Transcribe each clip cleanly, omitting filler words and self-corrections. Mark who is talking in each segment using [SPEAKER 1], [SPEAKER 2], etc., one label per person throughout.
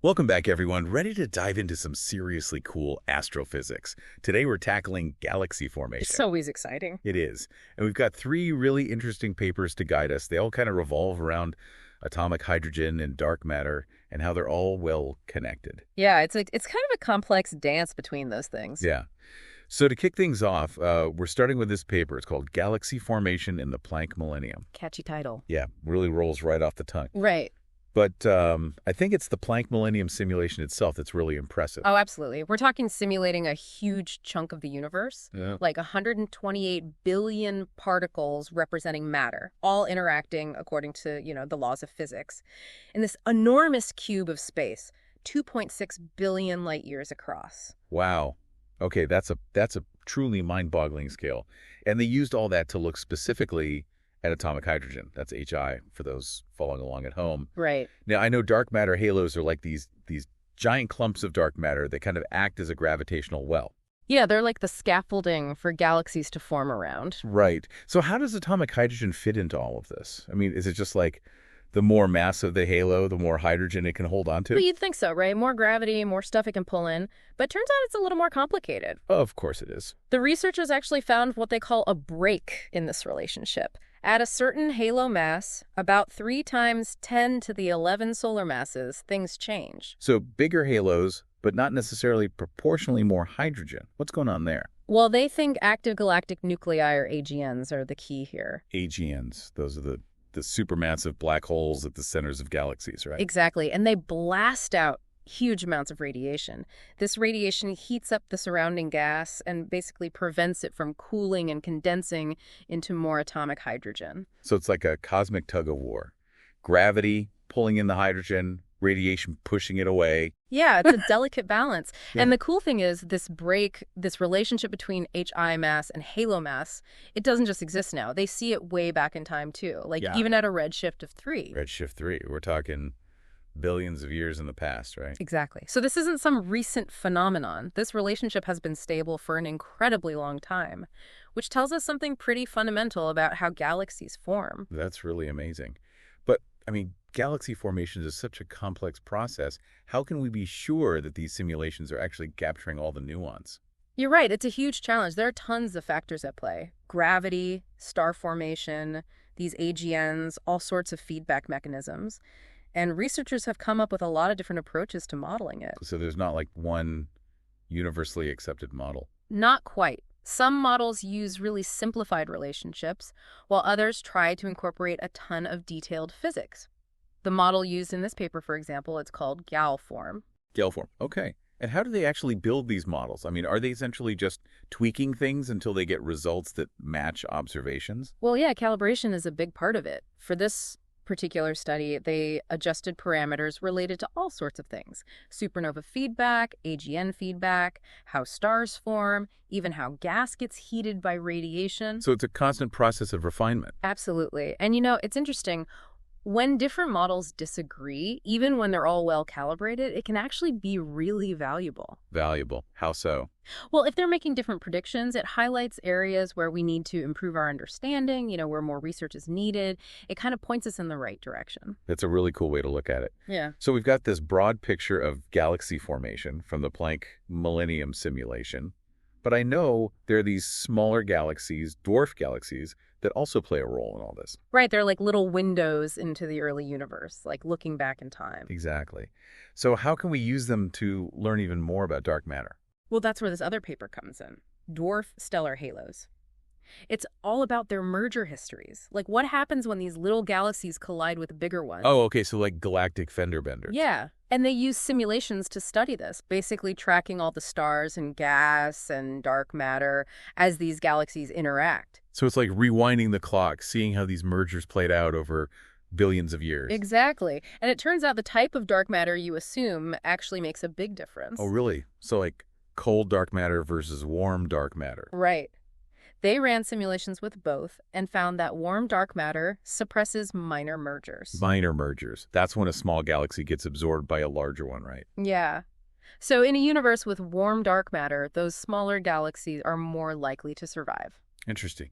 [SPEAKER 1] Welcome back, everyone. Ready to dive into some seriously cool astrophysics. Today, we're tackling galaxy
[SPEAKER 2] It's
[SPEAKER 1] formation.
[SPEAKER 2] always exciting.
[SPEAKER 1] It is. And we've got three really interesting papers to guide us. They all kind of revolve around atomic hydrogen and dark matter and how they're all well connected.
[SPEAKER 2] Yeah, it's kind of a complex dance between those things.
[SPEAKER 1] Yeah. So to kick things off, we're starting with this paper. It's called Galaxy Formation in the Planck Millennium.
[SPEAKER 2] Catchy title.
[SPEAKER 1] Yeah, really rolls right off the tongue.
[SPEAKER 2] Right.
[SPEAKER 1] But I think it's the Planck Millennium simulation itself that's really impressive.
[SPEAKER 2] Oh, absolutely. We're talking simulating a huge chunk of the universe,
[SPEAKER 1] Yeah.
[SPEAKER 2] like 128 billion particles representing matter, all interacting according to, the laws of physics, in this enormous cube of space, 2.6 billion light years across.
[SPEAKER 1] Wow. Okay, that's a truly mind-boggling scale. And they used all that to look specifically at atomic hydrogen. That's HI for those following along at home.
[SPEAKER 2] Right.
[SPEAKER 1] Now, I know dark matter halos are like these giant clumps of dark matter that kind of act as a gravitational well.
[SPEAKER 2] Yeah, they're like the scaffolding for galaxies to form around.
[SPEAKER 1] Right. So how does atomic hydrogen fit into all of this? I mean, is it just like the more mass of the halo, the more hydrogen it can hold on
[SPEAKER 2] Well,
[SPEAKER 1] to?
[SPEAKER 2] you'd think so, right? More gravity, more stuff it can pull in. But turns out it's a little more complicated.
[SPEAKER 1] Of course it is.
[SPEAKER 2] The researchers actually found what they call a break in this relationship. At a certain halo mass, about 3 times 10 to the 11 solar masses, things change.
[SPEAKER 1] So bigger halos, but not necessarily proportionally more hydrogen. What's going on there?
[SPEAKER 2] Well, they think active galactic nuclei, or AGNs, are the key here.
[SPEAKER 1] AGNs, those are the supermassive black holes at the centers of galaxies, right?
[SPEAKER 2] Exactly. And they blast out huge amounts of radiation. This radiation heats up the surrounding gas and basically prevents it from cooling and condensing into more atomic hydrogen.
[SPEAKER 1] So it's like a cosmic tug of war. Gravity pulling in the hydrogen, radiation pushing it away.
[SPEAKER 2] Yeah, it's a delicate balance.
[SPEAKER 1] Yeah.
[SPEAKER 2] And the cool thing is this break, this relationship between HI mass and halo mass, it doesn't just exist now. They see it way back in time, too, like
[SPEAKER 1] Yeah.
[SPEAKER 2] even at a redshift of 3.
[SPEAKER 1] Redshift 3, we're talking billions of years in the past, right?
[SPEAKER 2] Exactly. So this isn't some recent phenomenon. This relationship has been stable for an incredibly long time, which tells us something pretty fundamental about how galaxies form.
[SPEAKER 1] That's really amazing. But, I mean, galaxy formations is such a complex process. How can we be sure that these simulations are actually capturing all the nuance?
[SPEAKER 2] You're right. It's a huge challenge. There are tons of factors at play. Gravity, star formation, these AGNs, all sorts of feedback mechanisms. And researchers have come up with a lot of different approaches to modeling it.
[SPEAKER 1] So there's not like one universally accepted model.
[SPEAKER 2] Not quite. Some models use really simplified relationships, while others try to incorporate a ton of detailed physics. The model used in this paper, for example, it's called Gaussian form.
[SPEAKER 1] Gale form. Okay. And how do they actually build these models? I mean, are they essentially just tweaking things until they get results that match observations?
[SPEAKER 2] Well, yeah, calibration is a big part of it. For this particular study, they adjusted parameters related to all sorts of things. Supernova feedback, AGN feedback, how stars form, even how gas gets heated by radiation.
[SPEAKER 1] So it's a constant process of refinement.
[SPEAKER 2] Absolutely. And it's interesting. When different models disagree, even when they're all well calibrated, it can actually be really valuable.
[SPEAKER 1] Valuable. How so?
[SPEAKER 2] Well, if they're making different predictions, it highlights areas where we need to improve our understanding, where more research is needed. It kind of points us in the right direction.
[SPEAKER 1] That's a really cool way to look at it.
[SPEAKER 2] Yeah.
[SPEAKER 1] So we've got this broad picture of galaxy formation from the Planck Millennium simulation. But I know there are these smaller galaxies, dwarf galaxies, that also play a role in all this.
[SPEAKER 2] Right, they're like little windows into the early universe, like looking back in time.
[SPEAKER 1] Exactly. So how can we use them to learn even more about dark matter?
[SPEAKER 2] Well, that's where this other paper comes in. Dwarf stellar halos. It's all about their merger histories. Like what happens when these little galaxies collide with bigger ones.
[SPEAKER 1] Oh, okay, so like galactic fender benders.
[SPEAKER 2] Yeah, and they use simulations to study this, basically tracking all the stars and gas and dark matter as these galaxies interact.
[SPEAKER 1] So it's like rewinding the clock, seeing how these mergers played out over billions of years.
[SPEAKER 2] Exactly. And it turns out the type of dark matter you assume actually makes a big difference.
[SPEAKER 1] Oh, really? So like cold dark matter versus warm dark matter.
[SPEAKER 2] Right. They ran simulations with both and found that warm dark matter suppresses minor mergers.
[SPEAKER 1] Minor mergers. That's when a small galaxy gets absorbed by a larger one, right?
[SPEAKER 2] Yeah. So in a universe with warm dark matter, those smaller galaxies are more likely to survive.
[SPEAKER 1] Interesting.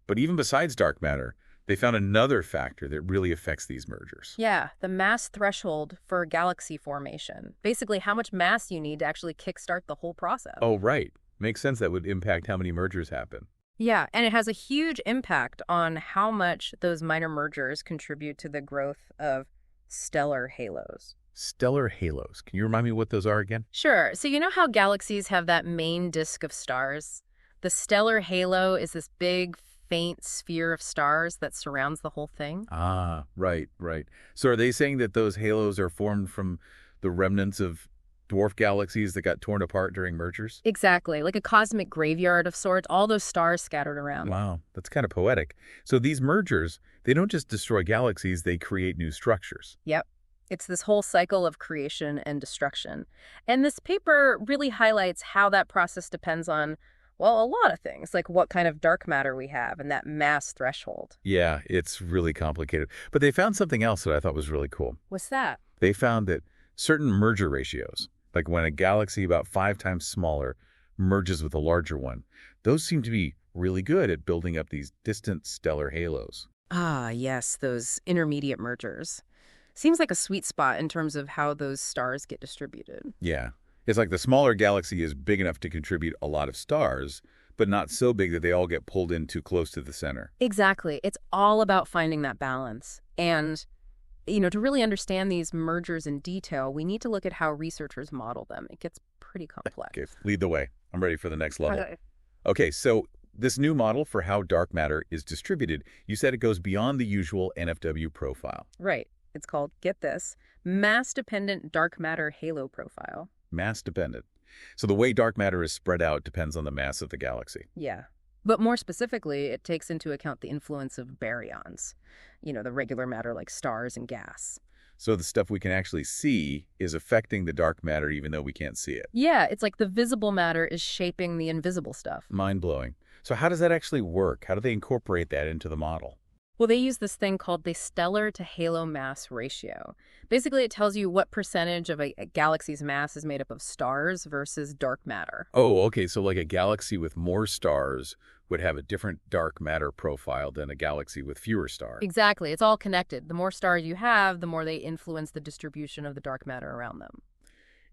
[SPEAKER 1] But even besides dark matter, They found another factor that really affects these mergers.
[SPEAKER 2] Yeah, the mass threshold for galaxy formation. Basically, how much mass you need to actually kickstart the whole process.
[SPEAKER 1] Oh, right. Makes sense that would impact how many mergers happen.
[SPEAKER 2] Yeah, and it has a huge impact on how much those minor mergers contribute to the growth of stellar halos.
[SPEAKER 1] Stellar halos. Can you remind me what those are again?
[SPEAKER 2] Sure. So you know how galaxies have that main disk of stars? The stellar halo is this big, faint sphere of stars that surrounds the whole thing.
[SPEAKER 1] Ah, right, right. So are they saying that those halos are formed from the remnants of dwarf galaxies that got torn apart during mergers?
[SPEAKER 2] Exactly, like a cosmic graveyard of sorts, all those stars scattered around.
[SPEAKER 1] Wow, that's kind of poetic. So these mergers, they don't just destroy galaxies, they create new structures.
[SPEAKER 2] Yep. It's this whole cycle of creation and destruction. And this paper really highlights how that process depends on, well, a lot of things, like what kind of dark matter we have and that mass threshold.
[SPEAKER 1] Yeah, it's really complicated. But they found something else that I thought was really cool.
[SPEAKER 2] What's that?
[SPEAKER 1] They found that certain merger ratios, like when a galaxy about 5 times smaller merges with a larger one, those seem to be really good at building up these distant stellar halos.
[SPEAKER 2] Ah, yes, those intermediate mergers. Seems like a sweet spot in terms of how those stars get distributed.
[SPEAKER 1] Yeah. It's like the smaller galaxy is big enough to contribute a lot of stars, but not so big that they all get pulled in too close to the center.
[SPEAKER 2] Exactly. It's all about finding that balance. And, to really understand these mergers in detail, we need to look at how researchers model them. It gets pretty complex.
[SPEAKER 1] Okay, lead the way. I'm ready for the next level.
[SPEAKER 2] Okay.
[SPEAKER 1] Okay, so this new model for how dark matter is distributed, you said it goes beyond the usual NFW profile.
[SPEAKER 2] Right. It's called, get this, mass-dependent dark matter halo profile.
[SPEAKER 1] Mass-dependent. So the way dark matter is spread out depends on the mass of the galaxy.
[SPEAKER 2] Yeah. But more specifically, it takes into account the influence of baryons, the regular matter like stars and gas.
[SPEAKER 1] So the stuff we can actually see is affecting the dark matter even though we can't see it.
[SPEAKER 2] Yeah, it's like the visible matter is shaping the invisible stuff.
[SPEAKER 1] Mind-blowing. So how does that actually work? How do they incorporate that into the model?
[SPEAKER 2] Well, they use this thing called the stellar to halo mass ratio. Basically, it tells you what percentage of a galaxy's mass is made up of stars versus dark matter.
[SPEAKER 1] Oh, okay. So like a galaxy with more stars would have a different dark matter profile than a galaxy with fewer stars.
[SPEAKER 2] Exactly. It's all connected. The more stars you have, the more they influence the distribution of the dark matter around them.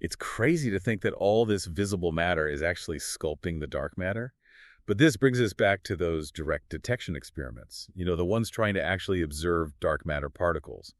[SPEAKER 1] It's crazy to think that all this visible matter is actually sculpting the dark matter. But this brings us back to those direct detection experiments, the ones trying to actually observe dark matter particles.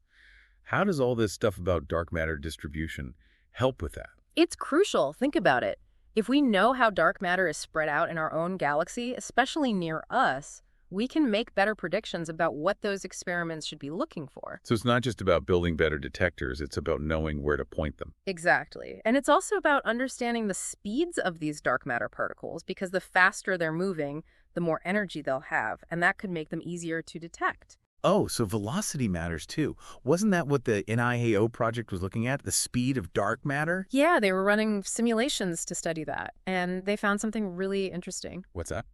[SPEAKER 1] How does all this stuff about dark matter distribution help with that?
[SPEAKER 2] It's crucial. Think about it. If we know how dark matter is spread out in our own galaxy, especially near us, we can make better predictions about what those experiments should be looking for.
[SPEAKER 1] So it's not just about building better detectors, it's about knowing where to point them.
[SPEAKER 2] Exactly. And it's also about understanding the speeds of these dark matter particles, because the faster they're moving, the more energy they'll have, and that could make them easier to detect.
[SPEAKER 1] Oh, so velocity matters too. Wasn't that what the NIAO project was looking at, the speed of dark matter?
[SPEAKER 2] Yeah, they were running simulations to study that, and they found something really interesting.
[SPEAKER 1] What's that?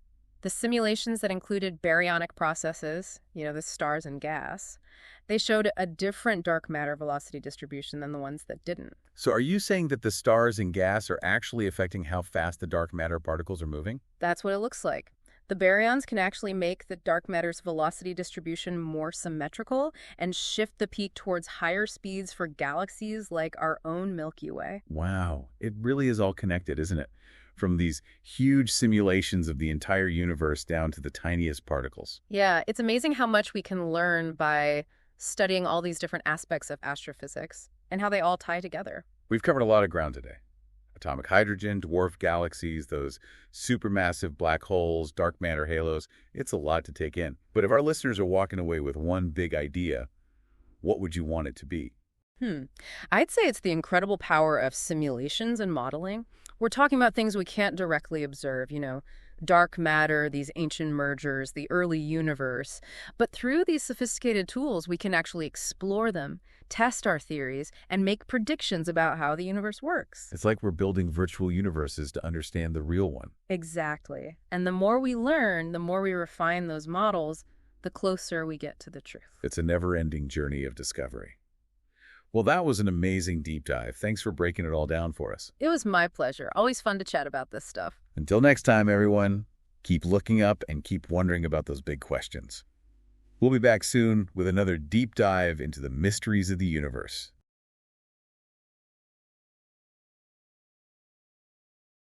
[SPEAKER 2] The simulations that included baryonic processes, the stars and gas, they showed a different dark matter velocity distribution than the ones that didn't.
[SPEAKER 1] So are you saying that the stars and gas are actually affecting how fast the dark matter particles are moving?
[SPEAKER 2] That's what it looks like. The baryons can actually make the dark matter's velocity distribution more symmetrical and shift the peak towards higher speeds for galaxies like our own Milky Way.
[SPEAKER 1] Wow, it really is all connected, isn't it? From these huge simulations of the entire universe down to the tiniest particles.
[SPEAKER 2] Yeah, it's amazing how much we can learn by studying all these different aspects of astrophysics and how they all tie together.
[SPEAKER 1] We've covered a lot of ground today. Atomic hydrogen, dwarf galaxies, those supermassive black holes, dark matter halos. It's a lot to take in. But if our listeners are walking away with one big idea, what would you want it to be?
[SPEAKER 2] I'd say it's the incredible power of simulations and modeling. We're talking about things we can't directly observe, dark matter, these ancient mergers, the early universe. But through these sophisticated tools, we can actually explore them, test our theories, and make predictions about how the universe works.
[SPEAKER 1] It's like we're building virtual universes to understand the real one.
[SPEAKER 2] Exactly. And the more we learn, the more we refine those models, the closer we get to the truth.
[SPEAKER 1] It's a never-ending journey of discovery. Well, that was an amazing deep dive. Thanks for breaking it all down for us.
[SPEAKER 2] It was my pleasure. Always fun to chat about this stuff.
[SPEAKER 1] Until next time, everyone, keep looking up and keep wondering about those big questions. We'll be back soon with another deep dive into the mysteries of the universe.